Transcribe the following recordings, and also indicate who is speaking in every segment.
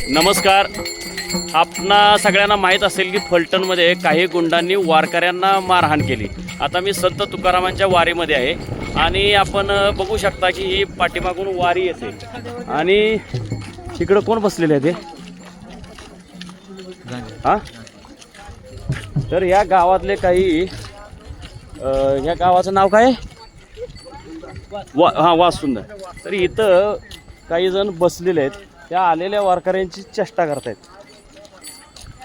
Speaker 1: नमस्कार. आपणा सगळ्यांना माहीत असेल की फलटणमध्ये काही गुंडांनी वारकऱ्यांना मारहाण केली. आता मी संत तुकारामांच्या वारीमध्ये आहे आणि आपण बघू शकता की ही पाठीमागून वारी येते आणि इकडं कोण बसलेले आहे ते हां. तर या गावातले काही या गावाचं नाव काय वासुंदर. तर इथं काही जण बसलेले आहेत, त्या आलेल्या वारकऱ्यांची चेष्टा करतायत.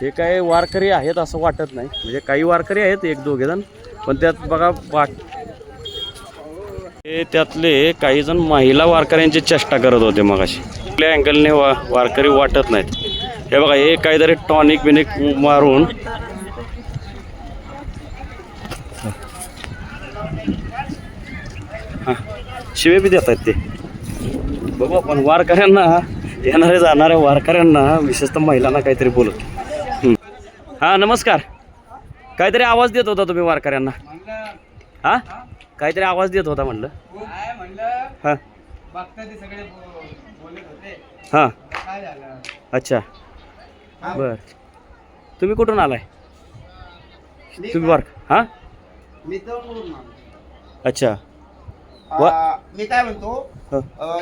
Speaker 1: हे काय वारकरी आहेत असं वाटत नाही, म्हणजे काही वारकरी आहेत एक दोघे जण, पण त्यात बघा हे त्यातले काही जण महिला वारकऱ्यांची चेष्टा करत होते मगाशी. आपल्या अँगलने वारकरी वाटत नाहीत. हे बघा हे काहीतरी टॉनिक बिनिक मारून शिवे बी देत आहेत ते. बघू आपण वारकऱ्यांना, येणारे जाणाऱ्या वारकऱ्यांना, विशेषतः महिलांना काहीतरी बोलत. हां नमस्कार. काहीतरी आवाज देत होता तुम्ही वारकऱ्यांना. हां काहीतरी आवाज देत होता म्हणलं. हां हां अच्छा बर. तुम्ही कुठून आलाय? तुम्ही हां अच्छा.
Speaker 2: मी काय म्हणतो,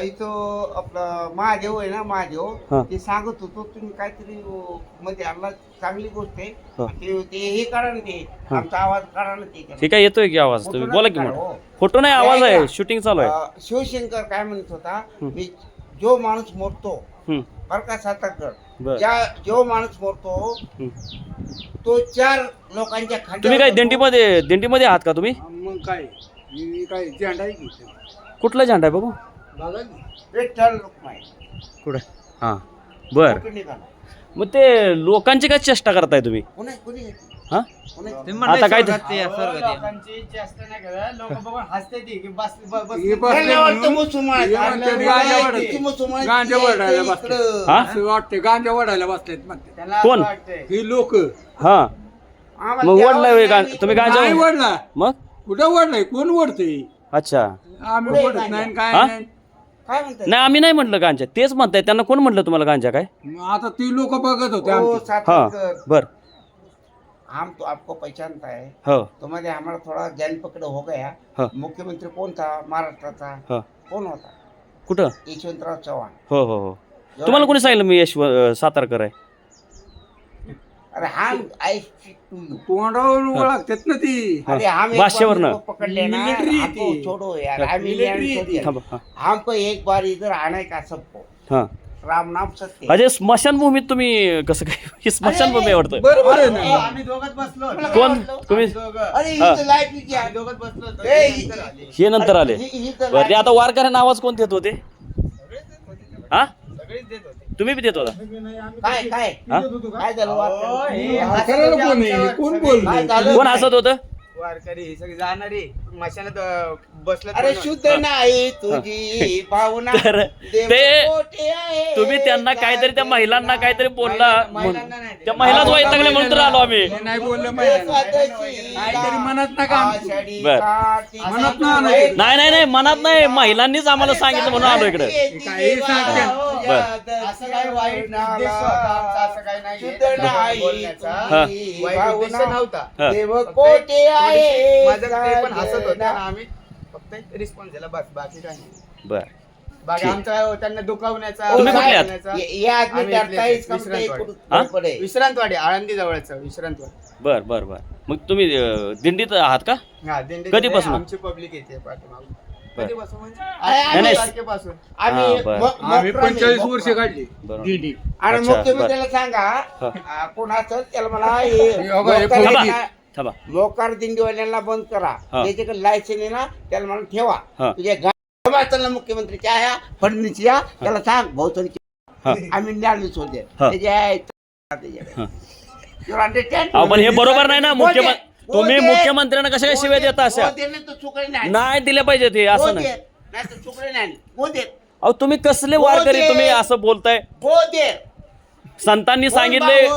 Speaker 2: इथं आपलं महादेव आहे ना, महादेव ते सांगत होतो तुम्ही काहीतरी मध्ये आणला, चांगली गोष्ट आहे ते हे करा ना, ते आमचा आवाज करा ना. ते
Speaker 1: ठीक आहे, येतोय की आवाज? तुम्ही बोला की. मग फोटो नाही, आवाज आहे, शूटिंग चालू आहे.
Speaker 2: शिवशंकर काय म्हणत होता, मी जो माणूस मरतो बरं का सातारकर, जो माणूस मरतो तो 4 लोकांच्या खाली.
Speaker 1: तुम्ही काय दिंडीमध्ये आहात का तुम्ही?
Speaker 2: मग काय झेंडा आहे की?
Speaker 1: कुठला झेंडा आहे बघू?
Speaker 2: विठ्ठल रुक्माई.
Speaker 1: कुठे? हां बर. मग ते लोकांची काय चेष्टा करताय तुम्ही? हां आता काय
Speaker 3: गांजा वडायला बसलेत
Speaker 1: कोण
Speaker 3: ही लोक.
Speaker 1: हां मग वडलाय तुम्ही गांजा
Speaker 3: नाही वडला.
Speaker 1: मग
Speaker 3: कुठं वडलाय? कोण वडते?
Speaker 1: अच्छा.
Speaker 3: आम्ही वडत नाही काय नाही.
Speaker 1: नाही आम्ही नाही म्हटलं गांजा, तेच म्हणताय. त्यांना कोण म्हटलं तुम्हाला गांजा काय?
Speaker 3: आता ती लोक बघत होते.
Speaker 1: हां बर.
Speaker 2: हम तो आपको पहचानता है,
Speaker 1: हो
Speaker 2: तुम्हारे हमारा थोड़ा ज्ञान पकड़ हो गया. मुख्यमंत्री कोण था महाराष्ट्राचा? कोण होता?
Speaker 1: कुठं?
Speaker 2: यशवंतराव चव्हाण.
Speaker 1: हो हो हो. तुम्हाला कोणी सांगितलं मी सातारकर आहे?
Speaker 2: अरे हम आय स्पीक टू यू.
Speaker 3: तोंडावर ओळखतात ना ती.
Speaker 2: अरे हम
Speaker 1: भाषेवरनं
Speaker 2: पकड़ लेना,
Speaker 3: मिलिट्री
Speaker 2: हमको
Speaker 3: थी.
Speaker 2: छोड़ो यार. हमको एक बार इधर आने का सबको.
Speaker 1: हां
Speaker 2: राम नाम सत्य.
Speaker 1: अजय स्मशानभूमीत तुम्ही कसं काय? ही स्मशानभूमी आवडतं.
Speaker 3: बरोबर आहे ना.
Speaker 2: आम्ही दोघत बसलो.
Speaker 1: कोण तुम्ही?
Speaker 2: अरे इथं लाईट किती आहे? दोघत बसलो.
Speaker 1: हे नंतर आले. बरं ते आता वारकऱ्यांना आवाज कोण देत होते? हा तुम्ही बी देत होता?
Speaker 2: काय काय काय झालं?
Speaker 3: कोण बोलले?
Speaker 1: कोण हसत होतं?
Speaker 4: वारकरी हे सगळे जाणारे मशाला बसलं.
Speaker 2: अरे शुद्ध नाही तुझी भावना.
Speaker 1: तर
Speaker 2: देव
Speaker 1: ते
Speaker 2: कोठे आहे?
Speaker 1: तुम्ही त्यांना काहीतरी, त्या महिलांना काहीतरी बोलला,
Speaker 4: महिलांना नाही.
Speaker 1: त्या महिलाच वैतागल्या म्हणून तर आलो आम्ही.
Speaker 3: हे नाही बोललं काहीतरी मनात नका आणू.
Speaker 1: बर.
Speaker 3: मनात ना आणू.
Speaker 1: नाही नाही नाही मनात नाही, महिलांनीच आम्हाला सांगितलं म्हणून आलो इकडे.
Speaker 3: काही सांगते.
Speaker 1: बर.
Speaker 4: असं काही वाईट उद्देश होता आमचा, असं काही नाही.
Speaker 2: शुद्ध नाही
Speaker 1: हा.
Speaker 2: तुझी
Speaker 4: वाईट उद्देश
Speaker 2: भावना.
Speaker 4: नव्हता.
Speaker 1: हा.
Speaker 2: देव कोठे आहे?
Speaker 4: माझं ते पण हसत होते आणि आम्ही फक्त रिस्पॉन्स दिला बस, बाकी काही नाही.
Speaker 1: बर.
Speaker 4: बाकी आमचा त्यांना दुखावण्याचा,
Speaker 1: तुम्ही कुठले आहात?
Speaker 4: मारण्याचा.
Speaker 2: ये आदमी
Speaker 4: आम्ही
Speaker 2: करता है इसका
Speaker 4: विश्रांतवाडी.
Speaker 1: हा?
Speaker 2: पड़े.
Speaker 4: विश्रांतवाडी आळंदी जवळचं विश्रांतवाडी.
Speaker 1: बर बर बर. मग तुम्ही दिंडीत आहात का?
Speaker 4: हा दिंडी
Speaker 1: कधीपासून?
Speaker 4: आमची पब्लिक येते पाठीमागून.
Speaker 1: बर.
Speaker 4: कधीपासून म्हणजे
Speaker 2: नाही, नाही.
Speaker 4: तारखेपासून.
Speaker 2: आम्ही
Speaker 1: हा, बरं.
Speaker 3: आम्ही
Speaker 2: मोकळा नाही,
Speaker 3: 45
Speaker 2: मोकळा.
Speaker 3: वर्ष काढली
Speaker 1: बरोबर.
Speaker 3: दिंडी.
Speaker 2: आणि
Speaker 1: अच्छा,
Speaker 2: मुख्यमंत्र्याला सांगा,
Speaker 1: हा.
Speaker 2: कोण असं त्याला मला
Speaker 1: थांबा थांबा.
Speaker 2: मोकार दिंडीवाल्यांना बंद करा.
Speaker 1: हा.
Speaker 2: त्याच्याकडे लायसन आहे ना, त्याला मला ठेवा.
Speaker 1: हा.
Speaker 2: तुझ्या गावाला मुख्यमंत्रीच्या या फडणवीस या, त्याला सांग भाऊचरी
Speaker 1: हा.
Speaker 2: आम्ही न्याय सोडले.
Speaker 1: हा.
Speaker 2: त्याच्या अंडरस्टँड.
Speaker 1: अहो, पण हे बरोबर नाही ना. तुम्ही मुख्यमंत्र्यांना कशा काय शिवाय देता अशा? नाही दिल्या पाहिजे ते, असं नाही. अहो तुम्ही कसले वारकरी, तुम्ही असं बोलताय? संतांनी सांगितले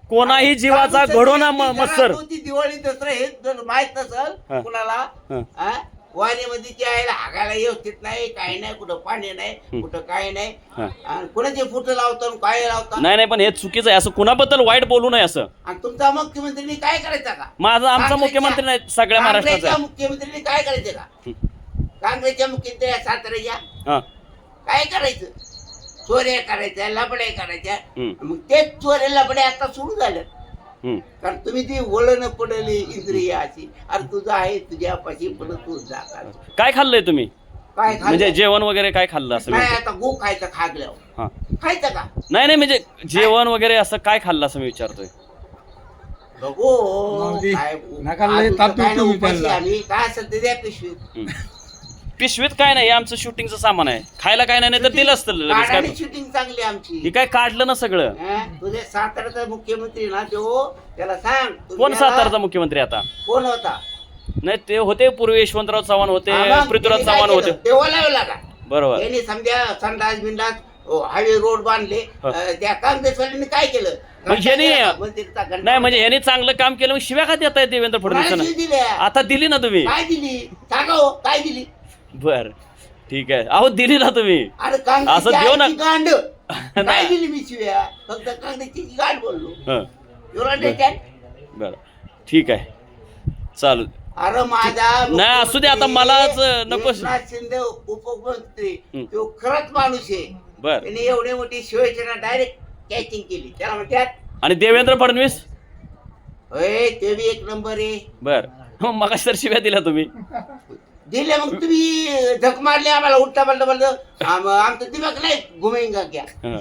Speaker 1: कोणाही जीवाचा घडो ना मत्सर.
Speaker 2: दिवाळी दसरा हे जर माहित नसल
Speaker 1: हा.
Speaker 2: कुणाला,
Speaker 1: हा.
Speaker 2: हा? वारीमध्ये यायला हागायला व्यवस्थित नाही, काही नाही, कुठं पाणी नाही, कुठं काही नाही,
Speaker 1: हा.
Speaker 2: आणि कुणाचे फुटं लावतो आणि काय लावता.
Speaker 1: नाही नाही, पण हे चुकीचं आहे. असं कुणाबद्दल वाईट बोलू नये असं.
Speaker 2: आणि तुमचा मुख्यमंत्र्यांनी काय करायचं का?
Speaker 1: माझा आमचा मुख्यमंत्री नाही, सगळ्या महाराष्ट्राचा
Speaker 2: काँग्रेसच्या
Speaker 1: आहे.
Speaker 2: मुख्यमंत्र्यांनी काय करायचं का? काँग्रेसच्या मुख्यमंत्री साताऱ्याच्या
Speaker 1: हा.
Speaker 2: काय करायचं? चोऱ्या करायच्या, लबड्या करायच्या.
Speaker 1: हम्म.
Speaker 2: मग तेच चोऱ्या लबड्या आता सुरू झालं.
Speaker 1: हम्म.
Speaker 2: कारण तुम्ही ती वळण पडली इंद्रिय अशी, अरे तुझं आहे तुझ्यापाशी पण तू जाता.
Speaker 1: काय खाल्लंय तुम्ही?
Speaker 2: काय
Speaker 1: म्हणजे
Speaker 2: खायचं?
Speaker 1: जेवण वगैरे काय खाल्लं असं
Speaker 2: नाही
Speaker 1: मी
Speaker 2: आता गो खायचं खागल्यावर
Speaker 1: हा.
Speaker 2: खायचं का?
Speaker 1: नाही नाही, म्हणजे जेवण वगैरे असं काय खाल्लं असं मी विचारतोय.
Speaker 2: बघू
Speaker 3: नव्हती.
Speaker 2: काय
Speaker 3: नका लय
Speaker 2: आज
Speaker 3: ताप
Speaker 2: काय
Speaker 3: देऊ तुम्ही
Speaker 2: उपाशी
Speaker 3: त्यांना.
Speaker 2: आम्ही काय असेल ते द्या पिशवीत.
Speaker 1: हम्म. पिशवीत काय नाही, हे आमचं शूटिंगचं सामान आहे. खायला काय नाही तर दिलं असतं लगेच. काय
Speaker 2: काढायची शूटिंग चांगली आमची.
Speaker 1: हे काय काढलं ना सगळं.
Speaker 2: तुझे साताऱ्याचा मुख्यमंत्री ना तो, त्याला सांग
Speaker 1: कोण
Speaker 2: तुम्ही
Speaker 1: सातारचा मुख्यमंत्री आता?
Speaker 2: कोण होता?
Speaker 1: नाही ते होते पूर्वी, यशवंतराव चव्हाण होते,
Speaker 2: हा, मग
Speaker 1: पृथ्वीराज
Speaker 2: त्यांनी काय
Speaker 1: चव्हाण होते.
Speaker 2: केलं? ते ओलावला का?
Speaker 1: बरोबर.
Speaker 2: त्यांनी समजा संडास बिंडास हायवे रोड बांधले.
Speaker 1: हा.
Speaker 2: त्या काँग्रेसवाल्यांनी काय केलं?
Speaker 1: मग ह्यांनी-
Speaker 2: मंदिरचा घंटा-
Speaker 1: नाही म्हणजे ह्यांनी चांगलं काम केलं, मग शिव्या का देताय देवेंद्र
Speaker 2: कोणाला शिवी
Speaker 1: फडणवीस?
Speaker 2: दिल्या?
Speaker 1: आता दिली ना तुम्ही.
Speaker 2: काय दिली? सांगा हो, काय दिली?
Speaker 1: बर ठीक आहे. अहो दिली ना तुम्ही.
Speaker 2: अरे
Speaker 1: असं देऊ ना.
Speaker 2: काँग्रेसची गांड काय
Speaker 1: नाही.
Speaker 2: दिली मी शिव्या? फक्त काँग्रेसची गांड बोललो.
Speaker 1: हं.
Speaker 2: You understand?
Speaker 1: बरं ठीक आहे, चालू.
Speaker 2: अरे माझा
Speaker 1: नाही, असू दे आता, मलाच नको.
Speaker 2: एकनाथ शिंदे उपमुख्यमंत्री
Speaker 1: हं.
Speaker 2: तो खरंच माणूस आहे.
Speaker 1: बर.
Speaker 2: त्याने एवढी मोठी शिवसेना डायरेक्ट कॅचिंग केली. त्याला म्हणतात
Speaker 1: आणि देवेंद्र फडणवीस?
Speaker 2: होय ते बी एक नंबर आहे.
Speaker 1: बर. मग तर शिव्या दिल्या तुम्ही.
Speaker 2: दिले मग तुम्ही झक मारले आम्हाला उलटा पलटा पलटा. आमचं दिमाग नाही घुमेंगा क्या.
Speaker 1: हं.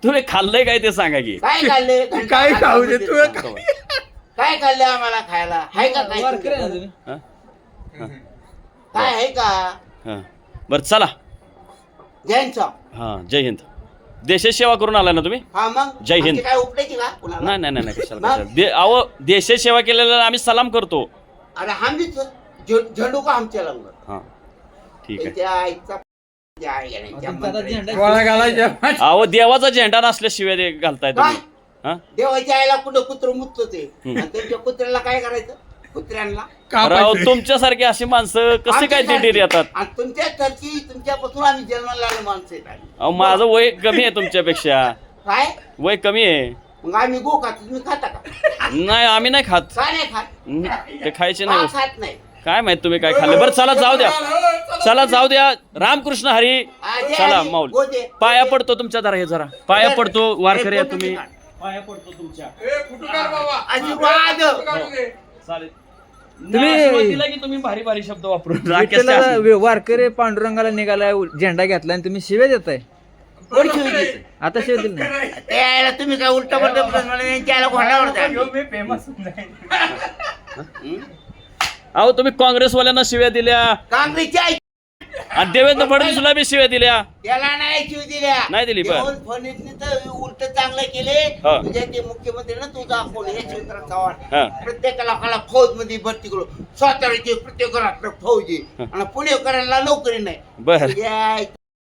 Speaker 1: तुम्ही खाल्लंय काय ते सांगा की.
Speaker 2: काय खाल्ले?
Speaker 3: काय खाऊ दे तू?
Speaker 2: काय खाल्लं आम्हाला खायला? आहे का काय?
Speaker 1: हं?
Speaker 2: काय आहे का?
Speaker 1: हं. बरं चला.
Speaker 2: जैनचा
Speaker 1: हां, जय हिंद. देशाची सेवा करून आलाय ना तुम्ही?
Speaker 2: हा मग
Speaker 1: जय हिंद.
Speaker 2: आमची काय उपटायची का कुणाला?
Speaker 1: नाही नाही नाही, कशाला
Speaker 2: मग?
Speaker 1: कशाला. अहो देशाची सेवा केलेला आम्ही सलाम करतो.
Speaker 2: अरे आम्हीच झेंडू का आमच्या लागलं?
Speaker 1: हां ठीक आहे.
Speaker 2: त्याच्या आईचा त्या आई आणि त्या मंत्र्याचा.
Speaker 3: गोळा घालायच्या.
Speaker 1: अहो देवाचा झेंडा नसल्याशिवाय ते घालताय तुम्ही. हा?
Speaker 2: देवाच्या आईला कुठं कुत्र मुततो ते.
Speaker 1: हम्म.
Speaker 2: आणि त्यांच्या कुत्र्याला काय करायचं? कुत्र्यांना
Speaker 1: राव तुमच्यासारखी अशी माणसं कसे काय ते डेअरी येतात?
Speaker 2: आणि तुमच्या घरची तुमच्यापासून आम्ही जन्माला आले माणसं आहेत आम्ही.
Speaker 1: अहो माझं वय कमी आहे तुमच्यापेक्षा.
Speaker 2: काय
Speaker 1: वय कमी आहे.
Speaker 2: मग आम्ही गो खातो तुम्ही खाता का?
Speaker 1: नाही आम्ही नाही खात.
Speaker 2: का नाही खात?
Speaker 1: ते खायचे
Speaker 2: का
Speaker 1: नाही.
Speaker 2: खात नाही?
Speaker 1: काय माहित तुम्ही काय खाल्ले. बरं चला जाऊ द्या, चला जाऊ द्या. रामकृष्ण हरी.
Speaker 2: आजे
Speaker 1: चला
Speaker 2: आजी,
Speaker 1: माऊल,
Speaker 2: गो दे.
Speaker 1: पाया पडतो तुमच्या जरा, हे जरा पाया पडतो. वारकरी आहे
Speaker 2: हे
Speaker 1: तुम्ही,
Speaker 2: फोटो
Speaker 1: पाया पडतो तुमच्या.
Speaker 2: आशीर्वाद.
Speaker 1: चालेल.
Speaker 5: तुम्ही-
Speaker 1: आशीर्वाद दिला की तुम्ही भारी भारी शब्द वापरून
Speaker 5: विठ्ठलाला वारकरी पांडुरंगाला निघालाय, झेंडा घेतला आणि तुम्ही शिव्या देताय.
Speaker 2: कोण शिवी देतं?
Speaker 5: आता शिव्या दिली नाही.
Speaker 2: ते यायला तुम्ही काय उलट पलट त्याला घोडावरता.
Speaker 1: अहो तुम्ही काँग्रेसवाल्यांना शिव्या दिल्या
Speaker 2: काँग्रेसची आई
Speaker 1: आणि देवेंद्र फडणवीसला बी शिव्या दिल्या.
Speaker 2: त्याला नाही शिवी दिल्या.
Speaker 1: नाही दिली, बरं.
Speaker 2: देवेंद्र फडणवीसने तर उलट चांगलं केले.
Speaker 1: हा.
Speaker 2: म्हणजे ते मुख्यमंत्री ना तुझा कोण यशवंतराव चव्हाण
Speaker 1: हा.
Speaker 2: प्रत्येकाला फौज मध्ये भरती करू. साताऱ्याचे प्रत्येक घरात फौजी आणि पुणेकरांना नोकरी नाही.
Speaker 1: बर.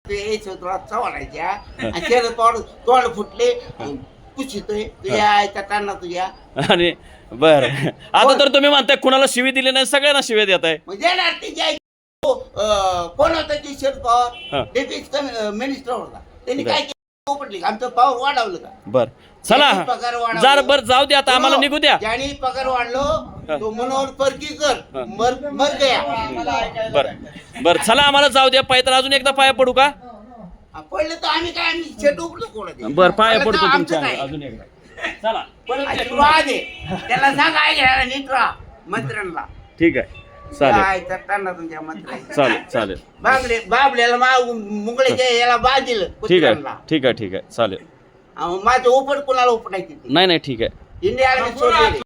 Speaker 2: यशवंतराव चव्हाणाच्या आणि शरद पवार तोंड फुटले पुशितोय तुझ्या आईचा कान्हा तुझ्या.
Speaker 1: आणि बर आता तर तुम्ही म्हणताय कुणाला शिवी दिली नाही, सगळ्यांना शिव्या देत आहे.
Speaker 2: म्हणजे त्याची आई कोण होता की शरद
Speaker 1: हा.
Speaker 2: पवार डेप्युटी मिनिस्टर होता. त्यांनी काय केलं? पडली आमचं पावर वाढवलं का?
Speaker 1: बर चला
Speaker 2: ज्यांनी पगार वाढवला-
Speaker 1: जर बर जाऊ द्या आता, आम्हाला निघू द्या.
Speaker 2: ज्यांनी पगार वाढलो तो मनोहर परकीकर मर गया.
Speaker 1: बर बर चला आम्हाला जाऊ द्या. पाय तर अजून एकदा पाया पडू का?
Speaker 2: पडलं तर आम्ही काय आम्ही शेट उपलो कोणाचे.
Speaker 1: बर पाया
Speaker 2: पडलं तर
Speaker 1: पडतो
Speaker 2: आमचं
Speaker 1: तुमच्या
Speaker 2: काय?
Speaker 1: अजून एकदा. चला
Speaker 2: आशीर्वाद आहे. त्याला सांग काय घ्यायला नीट राहा मंत्र्यांना.
Speaker 1: ठीक आहे, चालेल
Speaker 2: काय करताना तुमच्या मंत्र्यांना
Speaker 1: चालेल चालेल.
Speaker 2: बाबल्याला मुंगळ्याच्या याला बाद दिलं
Speaker 1: ठीक
Speaker 2: कुत्र्यांना.
Speaker 1: आहे ठीक आहे ठीक आहे चालेल.
Speaker 2: माझं उपट कोणाला उपटायची
Speaker 1: नाही नाही ठीक आहे.
Speaker 2: इंडिया सोडलेली